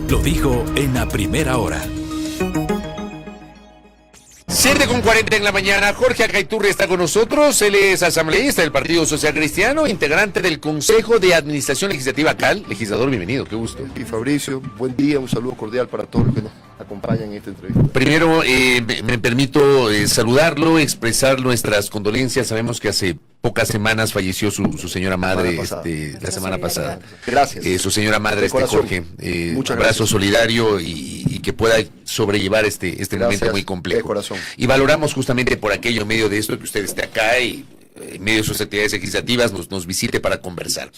Lo dijo en la primera hora. 7:40 en la mañana, Jorge Acaiturri está con nosotros, él es asambleísta del Partido Social Cristiano, integrante del Consejo de Administración Legislativa CAL. Legislador, bienvenido, qué gusto. Y Fabricio, buen día, un saludo cordial para todos los que nos acompañan en esta entrevista. Primero, me permito saludarlo, expresar nuestras condolencias. Sabemos que hace pocas semanas falleció su señora madre la semana pasada. Gracias. Su señora madre, Jorge. Muchas abrazo gracias. Solidario y que pueda sobrellevar este momento muy complejo. De corazón. Y valoramos justamente por aquello, en medio de esto, que usted esté acá y en medio de sus actividades legislativas nos visite para conversar.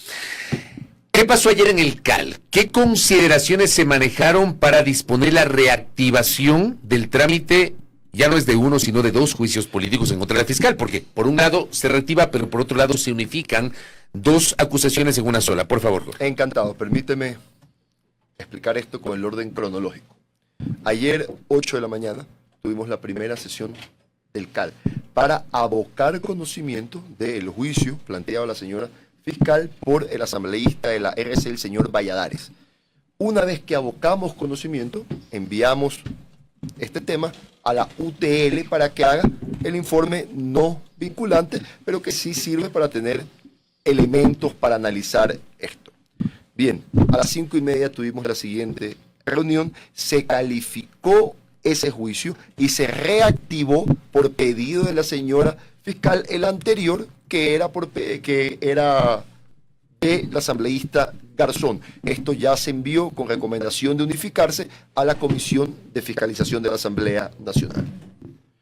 ¿Qué pasó ayer en el CAL? ¿Qué consideraciones se manejaron para disponer la reactivación del trámite? Ya no es de uno, sino de dos juicios políticos en contra de la fiscal, porque por un lado se reactiva, pero por otro lado se unifican dos acusaciones en una sola. Por favor, Jorge. Encantado, permíteme explicar esto con el orden cronológico. Ayer, 8 de la mañana, tuvimos la primera sesión del CAL para abocar conocimiento del juicio planteado a la señora fiscal por el asambleísta de la RC, el señor Valladares. Una vez que abocamos conocimiento, enviamos este tema a la UTL para que haga el informe no vinculante, pero que sí sirve para tener elementos para analizar esto. Bien, a las 5:30 tuvimos la siguiente reunión, se calificó ese juicio y se reactivó por pedido de la señora fiscal el anterior, que era del asambleísta Garzón. Esto ya se envió con recomendación de unificarse a la Comisión de Fiscalización de la Asamblea Nacional.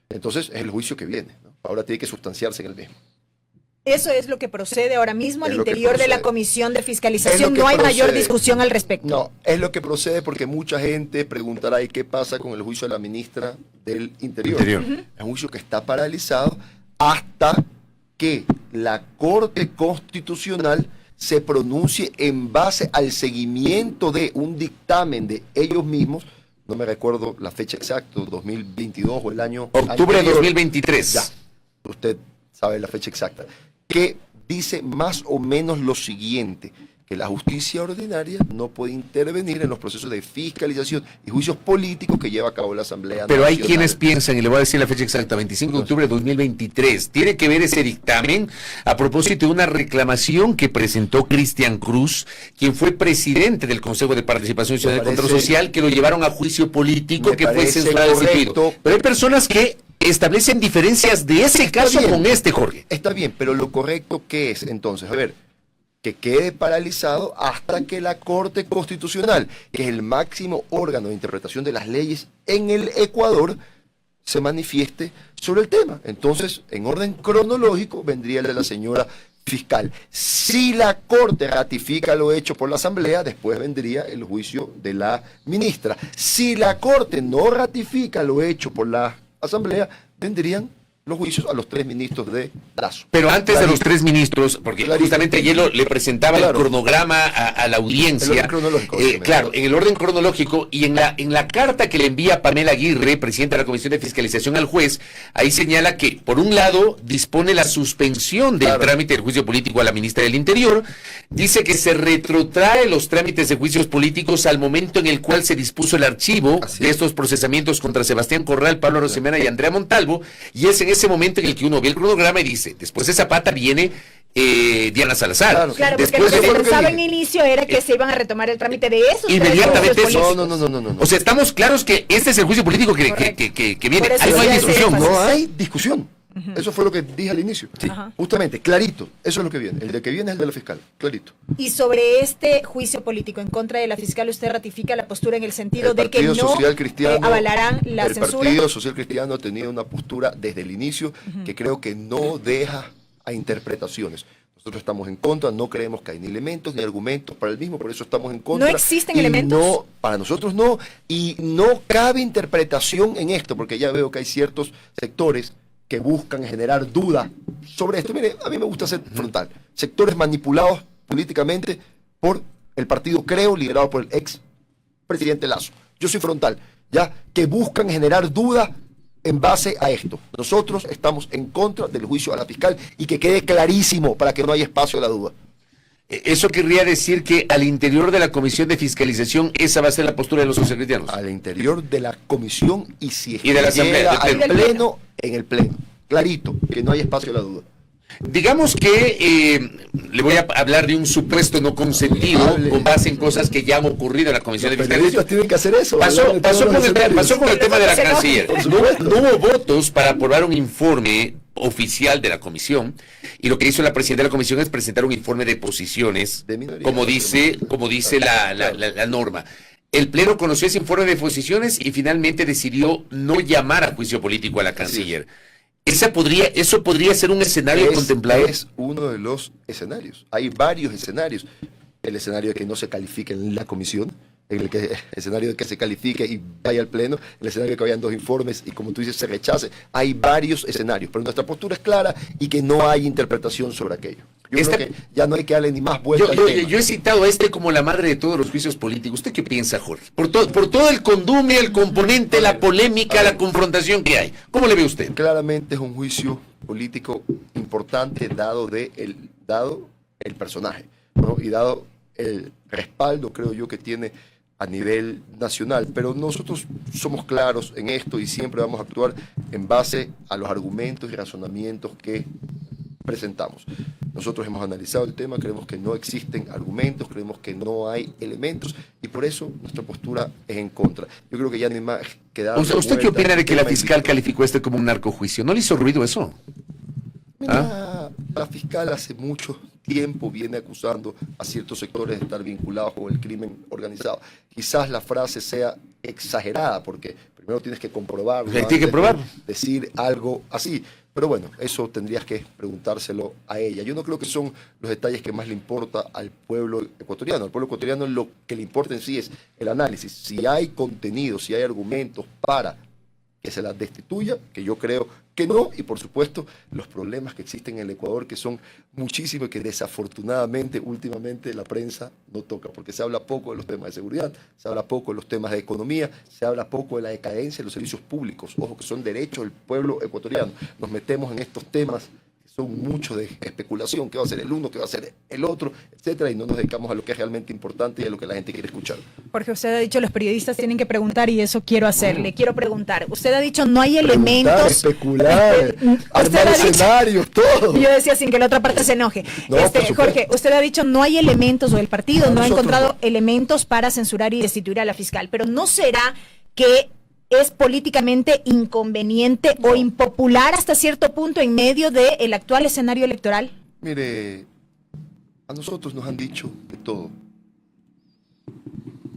Entonces es el juicio que viene, ¿no? Ahora tiene que sustanciarse en el mismo. Eso es lo que procede ahora mismo al interior de la Comisión de Fiscalización. No hay procede. mayor discusión al respecto. No, es lo que procede porque mucha gente preguntará ¿y qué pasa con el juicio de la ministra del Interior? Es un juicio que está paralizado hasta que la Corte Constitucional se pronuncie en base al seguimiento de un dictamen de ellos mismos. No me recuerdo la fecha exacta, 2022 o el año Octubre de anterior. 2023. Ya, usted sabe la fecha exacta, que dice más o menos lo siguiente, que la justicia ordinaria no puede intervenir en los procesos de fiscalización y juicios políticos que lleva a cabo la Asamblea Pero hay Nacional. quienes piensan, y le voy a decir la fecha exacta, 25 de octubre de 2023, tiene que ver ese dictamen a propósito de una reclamación que presentó Cristian Cruz, quien fue presidente del Consejo de Participación Ciudadana y Control Social, que lo llevaron a juicio político, Me que fue parece censurado y destituido. correcto. Pero hay personas que establecen diferencias de ese caso bien. con este, Jorge. Está bien, pero lo correcto ¿qué es entonces? A ver, que quede paralizado hasta que la Corte Constitucional, que es el máximo órgano de interpretación de las leyes en el Ecuador, se manifieste sobre el tema. Entonces, en orden cronológico, vendría el de la señora fiscal. Si la Corte ratifica lo hecho por la Asamblea, después vendría el juicio de la ministra. Si la Corte no ratifica lo hecho por la Asamblea, vendrían los juicios a los 3 ministros de Lazo. Pero antes de los 3 ministros, porque justamente ayer le presentaba el cronograma a la audiencia. El orden cronológico. Claro, en el orden cronológico y en la carta que le envía Pamela Aguirre, presidenta de la Comisión de Fiscalización al juez, ahí señala que, por un lado, dispone la suspensión del trámite del juicio político a la ministra del Interior, dice que se retrotrae los trámites de juicios políticos al momento en el cual se dispuso el archivo de estos procesamientos contra Sebastián Corral, Pablo Rosemena y Andrea Montalvo, y es en ese momento en el que uno ve el cronograma y dice, después de Zapata viene Diana Salazar. Claro, después porque lo que de se pensaba en inicio era que se iban a retomar el trámite de esos inmediatamente tres juicios políticos. No. O sea, estamos claros que este es el juicio político que viene. Por eso Ahí no hay ya discusión. No hay discusión. Eso fue lo que dije al inicio. Sí. Justamente, clarito. Eso es lo que viene. El de que viene es el de la fiscal. Clarito. Y sobre este juicio político en contra de la fiscal, ¿usted ratifica la postura en el sentido de que no avalarán la censura? El Partido Social Cristiano ha tenido una postura desde el inicio que creo que no deja a interpretaciones. Nosotros estamos en contra, no creemos que hay ni elementos ni argumentos para el mismo, por eso estamos en contra. ¿No existen elementos? No, para nosotros no, y no cabe interpretación en esto, porque ya veo que hay ciertos sectores que buscan generar duda sobre esto. Mire, a mí me gusta ser frontal. Sectores manipulados políticamente por el partido Creo, liderado por el ex presidente Lazo. Yo soy frontal, ya, que buscan generar duda en base a esto. Nosotros estamos en contra del juicio a la fiscal y que quede clarísimo para que no haya espacio a la duda. Eso querría decir que al interior de la Comisión de Fiscalización esa va a ser la postura de los socialcristianos. Al interior de la comisión y si es y de la Asamblea, al pleno, en el pleno. Clarito, que no hay espacio a la duda. Digamos que le voy a hablar de un supuesto no consentido con base en cosas que ya han ocurrido en la Comisión de Fiscalización. Tienen que hacer eso. Pasó con el tema de la canciller. No hubo votos para aprobar un informe oficial de la comisión, y lo que hizo la presidenta de la comisión es presentar un informe de posiciones, como dice la norma. El Pleno conoció ese informe de posiciones y finalmente decidió no llamar a juicio político a la canciller. ¿Eso podría ser un escenario contemplado? Es uno de los escenarios. Hay varios escenarios. El escenario de que no se califique en la comisión, el escenario de que se califique y vaya al pleno, el escenario de que vayan 2 informes y, como tú dices, se rechace. Hay varios escenarios, pero nuestra postura es clara y que no hay interpretación sobre aquello. Yo creo que ya no hay que darle ni más vuelta al tema. Yo he citado a como la madre de todos los juicios políticos. ¿Usted qué piensa, Jorge? Por todo el condumio, el componente, la polémica, la confrontación que hay. ¿Cómo le ve usted? Claramente es un juicio político importante dado el personaje, ¿no? Y dado el respaldo, creo yo, que tiene a nivel nacional, pero nosotros somos claros en esto y siempre vamos a actuar en base a los argumentos y razonamientos que presentamos. Nosotros hemos analizado el tema, creemos que no existen argumentos, creemos que no hay elementos y por eso nuestra postura es en contra. Yo creo que ya no hay más que dar. ¿Usted qué opina de que la fiscal calificó como un narcojuicio? ¿No le hizo ruido eso? Mira, la fiscal hace mucho tiempo viene acusando a ciertos sectores de estar vinculados con el crimen organizado. Quizás la frase sea exagerada, porque primero tienes que comprobarlo. Tienes que probar. Decir algo así. Pero bueno, eso tendrías que preguntárselo a ella. Yo no creo que son los detalles que más le importa al pueblo ecuatoriano. Al pueblo ecuatoriano lo que le importa en sí es el análisis. Si hay contenido, si hay argumentos para que se la destituya, que yo creo que no, y por supuesto los problemas que existen en el Ecuador, que son muchísimos y que desafortunadamente últimamente la prensa no toca, porque se habla poco de los temas de seguridad, se habla poco de los temas de economía, se habla poco de la decadencia de los servicios públicos, ojo, que son derechos del pueblo ecuatoriano. Nos metemos en estos temas que son mucho de especulación, qué va a ser el uno, qué va a ser el otro, etcétera, y no nos dedicamos a lo que es realmente importante y a lo que la gente quiere escuchar. Porque usted ha dicho los periodistas tienen que preguntar y eso quiero hacer. Le quiero preguntar. Usted ha dicho no hay elementos. Especular, armar escenarios, todo. Yo decía sin que la otra parte se enoje. No, Jorge, usted ha dicho no hay elementos o el partido no ha encontrado elementos para censurar y destituir a la fiscal. Pero ¿no será que es políticamente inconveniente o impopular hasta cierto punto en medio del actual escenario electoral? Mire, a nosotros nos han dicho de todo.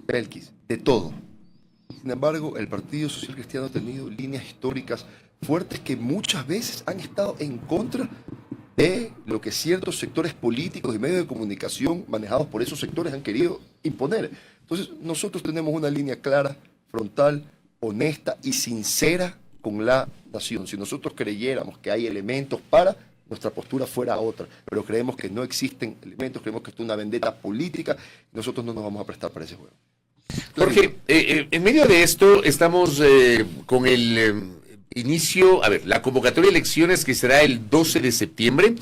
Belkis, de todo. Sin embargo, el Partido Social Cristiano ha tenido líneas históricas fuertes que muchas veces han estado en contra de lo que ciertos sectores políticos y medios de comunicación manejados por esos sectores han querido imponer. Entonces, nosotros tenemos una línea clara, frontal, honesta y sincera con la nación. Si nosotros creyéramos que hay elementos para, nuestra postura fuera otra, pero creemos que no existen elementos, creemos que esto es una vendetta política y nosotros no nos vamos a prestar para ese juego. Jorge, en medio de esto estamos con el inicio, la convocatoria de elecciones que será el 12 de septiembre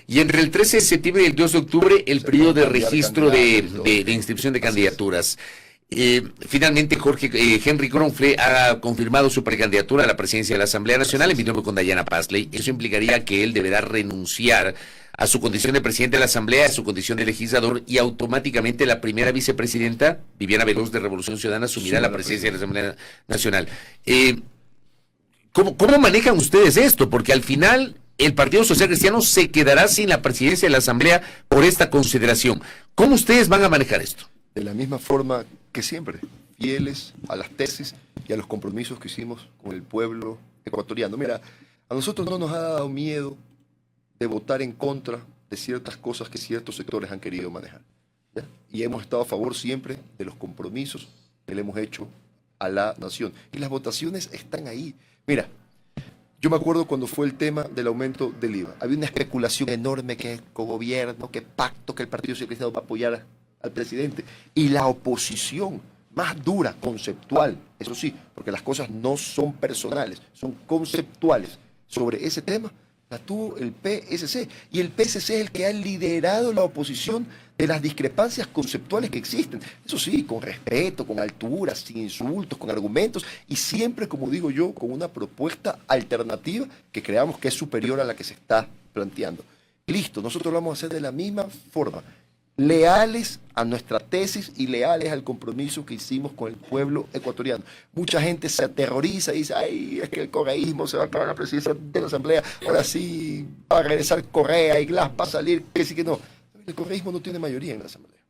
y entre el 13 de septiembre y el 2 de octubre el periodo de registro de inscripción de candidaturas. Finalmente, Jorge Henry Kronfle ha confirmado su precandidatura a la presidencia de la Asamblea Nacional en binomio con Diana Passley. Eso implicaría que él deberá renunciar a su condición de presidente de la Asamblea, a su condición de legislador, y automáticamente la primera vicepresidenta, Viviana Veloz de Revolución Ciudadana, asumirá la presidencia de la Asamblea Nacional. ¿Cómo manejan ustedes esto? Porque al final el Partido Social Cristiano se quedará sin la presidencia de la Asamblea por esta consideración. ¿Cómo ustedes van a manejar esto? De la misma forma que siempre, fieles a las tesis y a los compromisos que hicimos con el pueblo ecuatoriano. Mira, a nosotros no nos ha dado miedo de votar en contra de ciertas cosas que ciertos sectores han querido manejar, ¿ya? Y hemos estado a favor siempre de los compromisos que le hemos hecho a la nación. Y las votaciones están ahí. Mira, yo me acuerdo cuando fue el tema del aumento del IVA. Había una especulación enorme que cogobierno, que pacto, que el Partido Social Cristiano va a apoyar al presidente. Y la oposición más dura, conceptual, eso sí, porque las cosas no son personales, son conceptuales sobre ese tema, la tuvo el PSC. Y el PSC es el que ha liderado la oposición de las discrepancias conceptuales que existen. Eso sí, con respeto, con altura, sin insultos, con argumentos y siempre, como digo yo, con una propuesta alternativa que creamos que es superior a la que se está planteando. Listo, nosotros lo vamos a hacer de la misma forma, leales a nuestra tesis y leales al compromiso que hicimos con el pueblo ecuatoriano. Mucha gente se aterroriza y dice, ay, es que el correísmo se va a acabar la presidencia de la Asamblea, ahora sí va a regresar Correa y Glass va a salir, que sí que no. El correísmo no tiene mayoría en la Asamblea.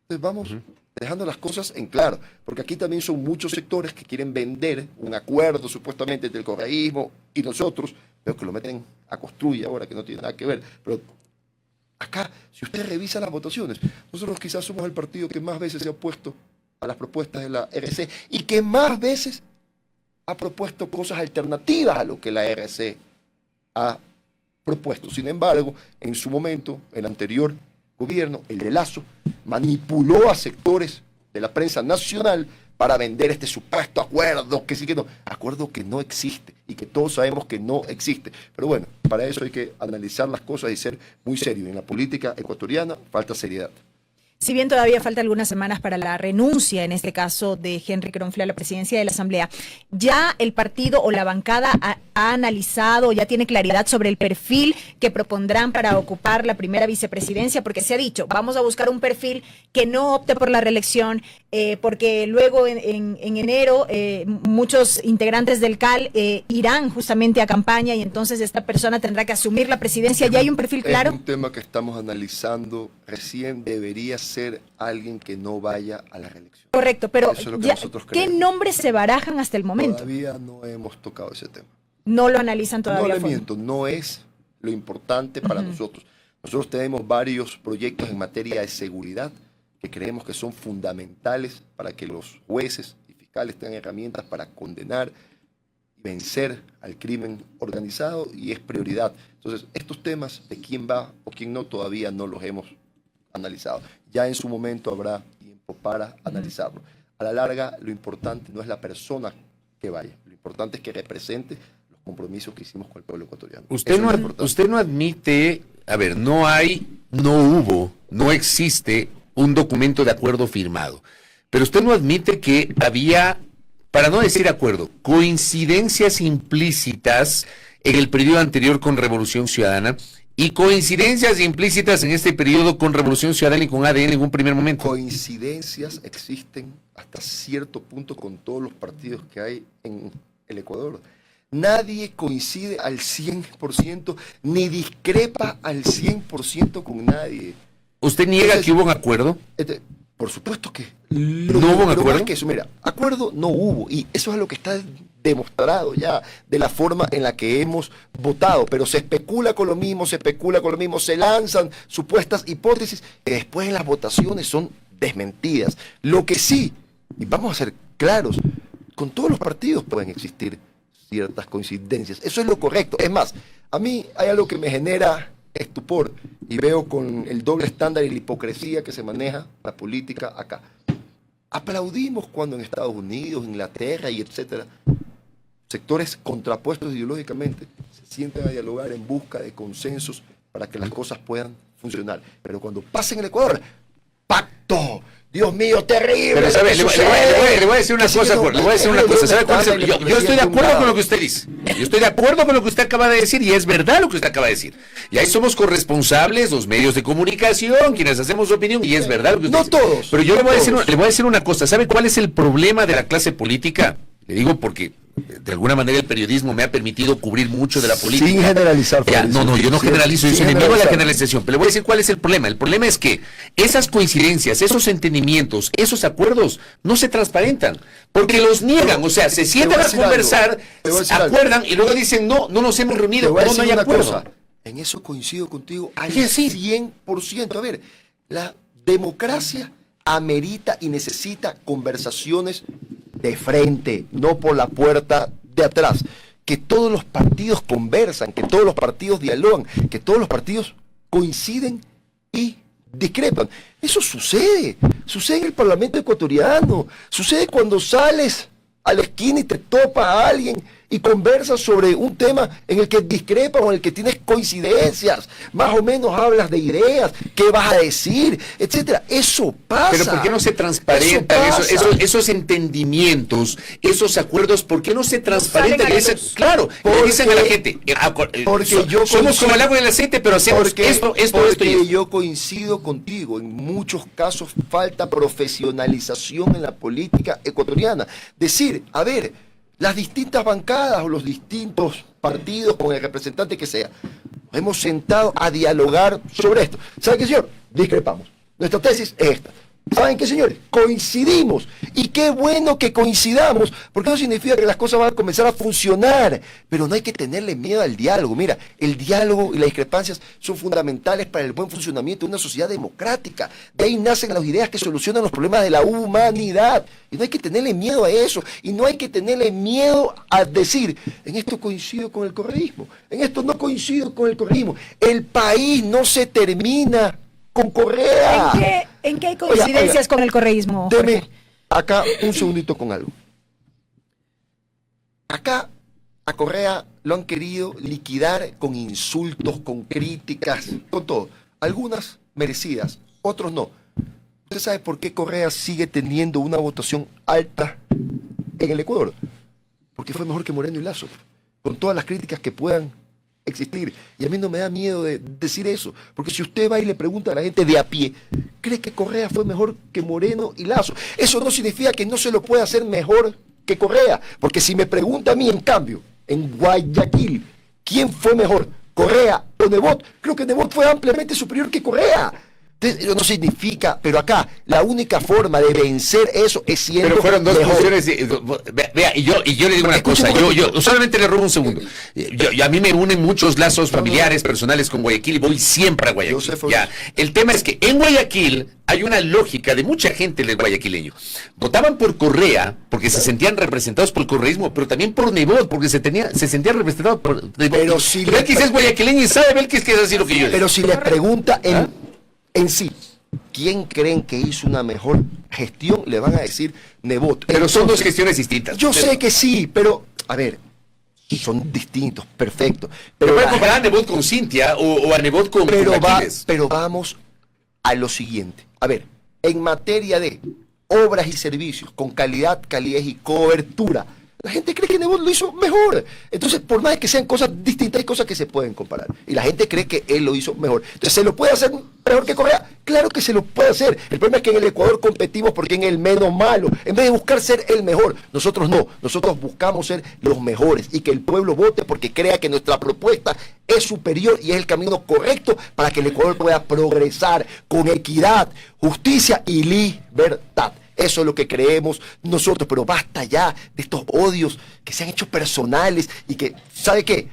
Entonces vamos dejando las cosas en claro, porque aquí también son muchos sectores que quieren vender un acuerdo supuestamente entre el correísmo y nosotros, pero que lo meten a construir ahora, que no tiene nada que ver, pero acá, si usted revisa las votaciones, nosotros quizás somos el partido que más veces se ha opuesto a las propuestas de la RC y que más veces ha propuesto cosas alternativas a lo que la RC ha propuesto. Sin embargo, en su momento, el anterior gobierno, el de Lasso, manipuló a sectores de la prensa nacional para vender este supuesto acuerdo, que sí que no, acuerdo que no existe y que todos sabemos que no existe. Pero bueno, para eso hay que analizar las cosas y ser muy serio. En la política ecuatoriana falta seriedad. Si bien todavía falta algunas semanas para la renuncia, en este caso, de Henry Kronfle a la presidencia de la Asamblea, ¿ya el partido o la bancada ha analizado, ya tiene claridad sobre el perfil que propondrán para ocupar la primera vicepresidencia? Porque se ha dicho, vamos a buscar un perfil que no opte por la reelección, porque luego en enero muchos integrantes del CAL irán justamente a campaña y entonces esta persona tendrá que asumir la presidencia. ¿Ya hay un perfil claro? Es un tema que estamos analizando. Recién debería ser alguien que no vaya a la reelección. Correcto, pero ya, ¿qué nombres se barajan hasta el momento? Todavía no hemos tocado ese tema. No lo analizan todavía. No le miento, no es lo importante para nosotros. Nosotros tenemos varios proyectos en materia de seguridad que creemos que son fundamentales para que los jueces y fiscales tengan herramientas para condenar y vencer al crimen organizado y es prioridad. Entonces, estos temas de quién va o quién no todavía no los hemos analizado. Ya en su momento habrá tiempo para analizarlo. A la larga, lo importante no es la persona que vaya, lo importante es que represente los compromisos que hicimos con el pueblo ecuatoriano. Usted no admite, a ver, no hubo, no existe un documento de acuerdo firmado, pero usted no admite que había, para no decir acuerdo, coincidencias implícitas en el periodo anterior con Revolución Ciudadana y coincidencias implícitas en este periodo con Revolución Ciudadana y con ADN en un primer momento. Coincidencias existen hasta cierto punto con todos los partidos que hay en el Ecuador. Nadie coincide al 100%, ni discrepa al 100% con nadie. ¿Usted niega que hubo un acuerdo? Por supuesto que ¿No hubo un acuerdo? Más que eso, mira, acuerdo no hubo, y eso es lo que está demostrado ya de la forma en la que hemos votado, pero se especula con lo mismo, se lanzan supuestas hipótesis que después en las votaciones son desmentidas. Lo que sí, y vamos a ser claros, con todos los partidos pueden existir ciertas coincidencias, eso es lo correcto. Es más, a mí hay algo que me genera estupor y veo con el doble estándar y la hipocresía que se maneja la política acá. Aplaudimos cuando en Estados Unidos, Inglaterra y etcétera, sectores contrapuestos ideológicamente se sienten a dialogar en busca de consensos para que las cosas puedan funcionar. Pero cuando pasa en el Ecuador, ¡pacto! Dios mío, terrible. Pero ¿sabe? Le voy a decir una cosa, Jorge. Le voy a decir una cosa. ¿Sabe cuál es el? Yo estoy de acuerdo con lo que usted dice. Yo estoy de acuerdo con lo que usted acaba de decir y es verdad lo que usted acaba de decir. Y ahí somos corresponsables, los medios de comunicación, quienes hacemos opinión y es verdad lo que usted dice. No todos. Pero yo le voy a decir una cosa. ¿Sabe cuál es el problema de la clase política? Le digo porque de alguna manera el periodismo me ha permitido cubrir mucho de la política. Sin generalizar. Ya, no, yo no generalizo, yo soy enemigo de la generalización, pero le voy a decir cuál es el problema. El problema es que esas coincidencias, esos entendimientos, esos acuerdos no se transparentan, porque los niegan, o sea, se sientan a conversar, acuerdan y luego dicen, no nos hemos reunido, no hay acuerdo. En eso coincido contigo al 100%. A ver, la democracia amerita y necesita conversaciones de frente, no por la puerta de atrás. Que todos los partidos conversan, que todos los partidos dialogan, que todos los partidos coinciden y discrepan. Eso sucede en el Parlamento ecuatoriano, sucede cuando sales a la esquina y te topa a alguien y conversas sobre un tema en el que discrepas o en el que tienes coincidencias, más o menos hablas de ideas, qué vas a decir, etcétera. Eso pasa. Pero ¿por qué no se transparentan esos entendimientos, esos acuerdos? ¿Por qué no se transparentan? Claro, le dicen a la gente, somos como el agua y el aceite, pero hacemos esto y esto. Yo coincido contigo, en muchos casos falta profesionalización en la política ecuatoriana. Decir, a ver, las distintas bancadas o los distintos partidos con el representante que sea, nos hemos sentado a dialogar sobre esto. ¿Saben qué, señor? Discrepamos. Nuestra tesis es esta. ¿Saben qué, señores? Coincidimos. Y qué bueno que coincidamos, porque eso significa que las cosas van a comenzar a funcionar. Pero no hay que tenerle miedo al diálogo. Mira, el diálogo y las discrepancias son fundamentales para el buen funcionamiento de una sociedad democrática. De ahí nacen las ideas que solucionan los problemas de la humanidad. Y no hay que tenerle miedo a eso. Y no hay que tenerle miedo a decir, en esto coincido con el correísmo, en esto no coincido con el correísmo. El país no se termina con Correa. ¿En qué hay coincidencias con el correísmo? Deme acá un segundito con algo. Acá a Correa lo han querido liquidar con insultos, con críticas, con todo. Algunas merecidas, otros no. ¿Usted sabe por qué Correa sigue teniendo una votación alta en el Ecuador? Porque fue mejor que Moreno y Lasso, con todas las críticas que puedan existir. Y a mí no me da miedo de decir eso, porque si usted va y le pregunta a la gente de a pie, ¿cree que Correa fue mejor que Moreno y Lasso? Eso no significa que no se lo pueda hacer mejor que Correa, porque si me pregunta a mí, en cambio, en Guayaquil, ¿quién fue mejor, Correa o Nebot? Creo que Nebot fue ampliamente superior que Correa. Eso no significa, pero acá la única forma de vencer eso es siendo pero fueron dos mejor. cuestiones vea, y yo le digo una cosa, yo solamente le robo un segundo. A mí me unen muchos lazos familiares, personales con Guayaquil, y voy siempre a Guayaquil. Ya, el tema es que en Guayaquil hay una lógica de mucha gente del guayaquileño. Votaban por Correa porque se sentían representados por el correísmo, pero también por Nebot porque se sentían representados por Nebot. Pero si Belkis es guayaquileño y sabe Belkis que es así lo que yo digo. Pero si le pregunta en sí, ¿quién creen que hizo una mejor gestión? Le van a decir Nebot. Pero son dos gestiones distintas. Yo sé que sí, pero, a ver, son distintos, perfecto. Pero pueden comparar a Nebot con Cintia o a Nebot con Aquiles. Pero vamos a lo siguiente. A ver, en materia de obras y servicios con calidad, calidez y cobertura, la gente cree que Nebot lo hizo mejor. Entonces, por más que sean cosas distintas, hay cosas que se pueden comparar. Y la gente cree que él lo hizo mejor. Entonces, ¿se lo puede hacer mejor que Correa? Claro que se lo puede hacer. El problema es que en el Ecuador competimos porque en el menos malo. En vez de buscar ser el mejor, nosotros no. Nosotros buscamos ser los mejores y que el pueblo vote porque crea que nuestra propuesta es superior y es el camino correcto para que el Ecuador pueda progresar con equidad, justicia y libertad. Eso es lo que creemos nosotros, pero basta ya de estos odios que se han hecho personales y que, ¿sabe qué?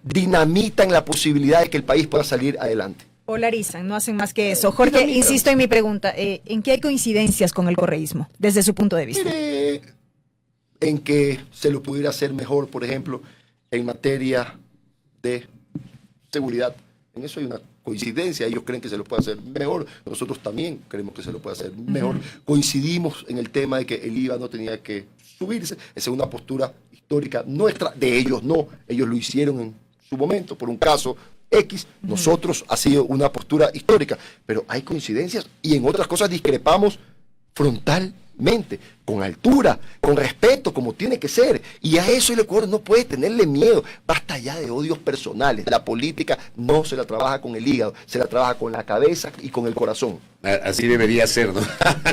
Dinamitan la posibilidad de que el país pueda salir adelante. Polarizan, no hacen más que eso. Jorge, insisto en mi pregunta, ¿en qué hay coincidencias con el correísmo, desde su punto de vista? Mire, en que se lo pudiera hacer mejor, por ejemplo, en materia de seguridad. En eso hay una coincidencia, ellos creen que se lo puede hacer mejor, nosotros también creemos que se lo puede hacer mejor. Coincidimos en el tema de que el IVA no tenía que subirse, esa es una postura histórica nuestra, de ellos no, ellos lo hicieron en su momento, por un caso X, nosotros ha sido una postura histórica, pero hay coincidencias y en otras cosas discrepamos frontalmente, con altura, con respeto, como tiene que ser. Y a eso el Ecuador no puede tenerle miedo. Basta ya de odios personales. La política no se la trabaja con el hígado, se la trabaja con la cabeza y con el corazón. Así debería ser, ¿no?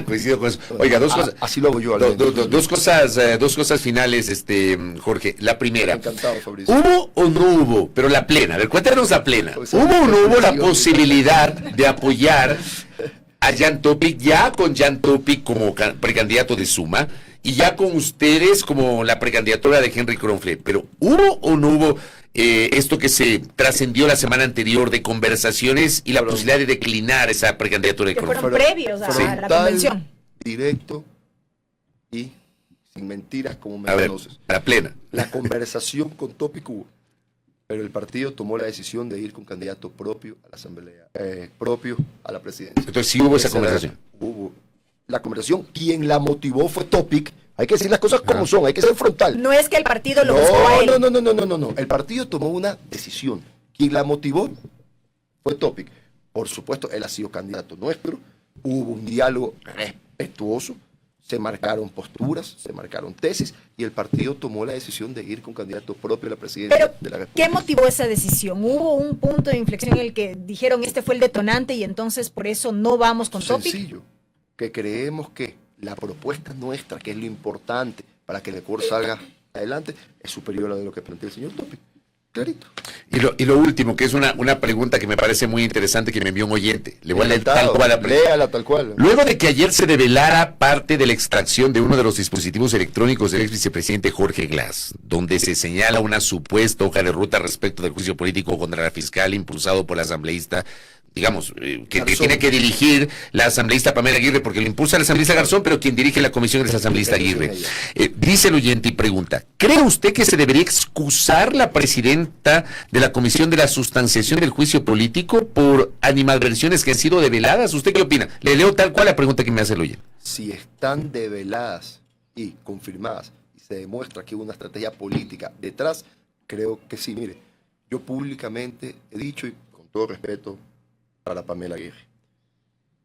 Coincido con eso. Oiga, dos cosas. Así lo hago yo. Dos cosas finales, Jorge. La primera. Encantado, Fabricio. ¿Hubo o no hubo? Pero la plena. A ver, cuéntanos la plena. Pues, ¿Hubo o no hubo la posibilidad de apoyar a Jan Topic, ya con Jan Topic como precandidato de Suma y ya con ustedes como la precandidatura de Henry Kronfle? Pero ¿hubo o no hubo esto que se trascendió la semana anterior de conversaciones y la posibilidad de declinar esa precandidatura de Kronfle? Fueron previos a la convención. Directo y sin mentiras como me conoces. A la plena. La conversación con Topic hubo, pero el partido tomó la decisión de ir con candidato propio a la asamblea, propio a la presidencia. Entonces sí hubo esa conversación. Hubo la conversación. Quien la motivó fue Topic, Hay que decir las cosas como son, hay que ser frontal. No es que el partido lo buscó a él. No. El partido tomó una decisión. Quien la motivó fue Topic. Por supuesto, él ha sido candidato nuestro. Hubo un diálogo respetuoso. Se marcaron posturas, se marcaron tesis y el partido tomó la decisión de ir con candidato propio a la presidencia de la República. ¿Qué motivó esa decisión? ¿Hubo un punto de inflexión en el que dijeron este fue el detonante y entonces por eso no vamos con Topic? Sencillo, que creemos que la propuesta nuestra, que es lo importante para que el Ecuador salga adelante, es superior a lo que plantea el señor Topic. Clarito. Y lo último, que es una pregunta que me parece muy interesante que me envió un oyente. Le voy a leer tal cual la pregunta. Léala tal cual. Luego de que ayer se develara parte de la extracción de uno de los dispositivos electrónicos del ex vicepresidente Jorge Glass, donde se señala una supuesta hoja de ruta respecto del juicio político contra la fiscal impulsado por la asambleísta, digamos, que tiene que dirigir la asambleísta Pamela Aguirre, porque lo impulsa la asambleísta Garzón, pero quien dirige la comisión es la asambleísta Aguirre. Dice el oyente y pregunta, ¿cree usted que se debería excusar la presidenta de la comisión de la sustanciación del juicio político por animadversiones que han sido develadas? ¿Usted qué opina? Le leo tal cual la pregunta que me hace el oyente. Si están develadas y confirmadas y se demuestra que hubo una estrategia política detrás, creo que sí. Mire, yo públicamente he dicho, y con todo respeto para Pamela Aguirre,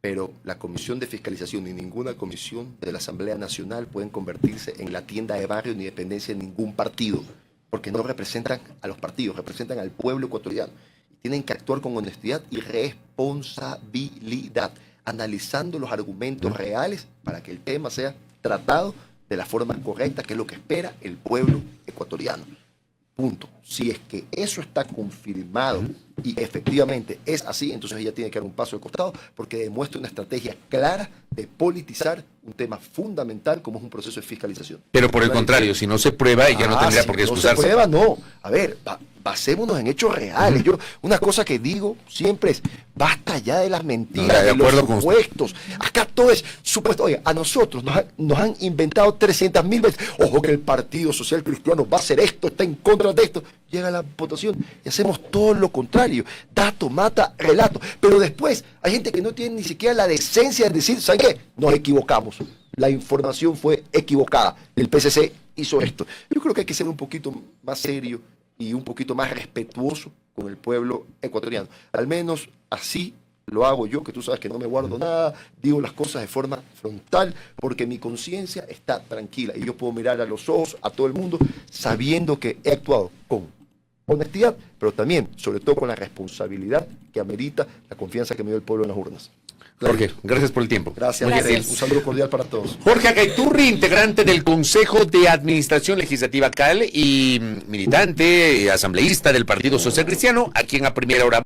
pero la Comisión de Fiscalización ni ninguna comisión de la Asamblea Nacional pueden convertirse en la tienda de barrio ni dependencia de ningún partido, porque no representan a los partidos, representan al pueblo ecuatoriano. Y tienen que actuar con honestidad y responsabilidad, analizando los argumentos reales para que el tema sea tratado de la forma correcta, que es lo que espera el pueblo ecuatoriano. Punto. Si es que eso está confirmado y efectivamente es así, entonces ella tiene que dar un paso de costado porque demuestra una estrategia clara de politizar un tema fundamental como es un proceso de fiscalización. Pero por el contrario, si no se prueba, ella no tendría por qué excusarse. No se prueba, no. A ver, basémonos en hechos reales. Yo, una cosa que digo siempre es, basta ya de las mentiras, de los supuestos. Acá todo es supuesto. Oye, a nosotros nos han inventado 300.000 veces. Ojo que el Partido Social Cristiano va a hacer esto, está en contra de esto. Llega la votación y hacemos todo lo contrario. Dato, mata, relato. Pero después hay gente que no tiene ni siquiera la decencia de decir, ¿saben qué? Nos equivocamos. La información fue equivocada. El PCC hizo esto. Yo creo que hay que ser un poquito más serio y un poquito más respetuoso con el pueblo ecuatoriano. Al menos así lo hago yo, que tú sabes que no me guardo nada, digo las cosas de forma frontal, porque mi conciencia está tranquila y yo puedo mirar a los ojos a todo el mundo sabiendo que he actuado con honestidad, pero también, sobre todo, con la responsabilidad que amerita la confianza que me dio el pueblo en las urnas. Jorge, gracias por el tiempo. Gracias. Un saludo cordial para todos. Jorge Acaiturri, integrante del Consejo de Administración Legislativa CAL y militante, asambleísta del Partido Social Cristiano, aquí en A Primera Hora.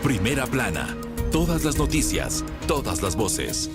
Primera Plana, todas las noticias, todas las voces.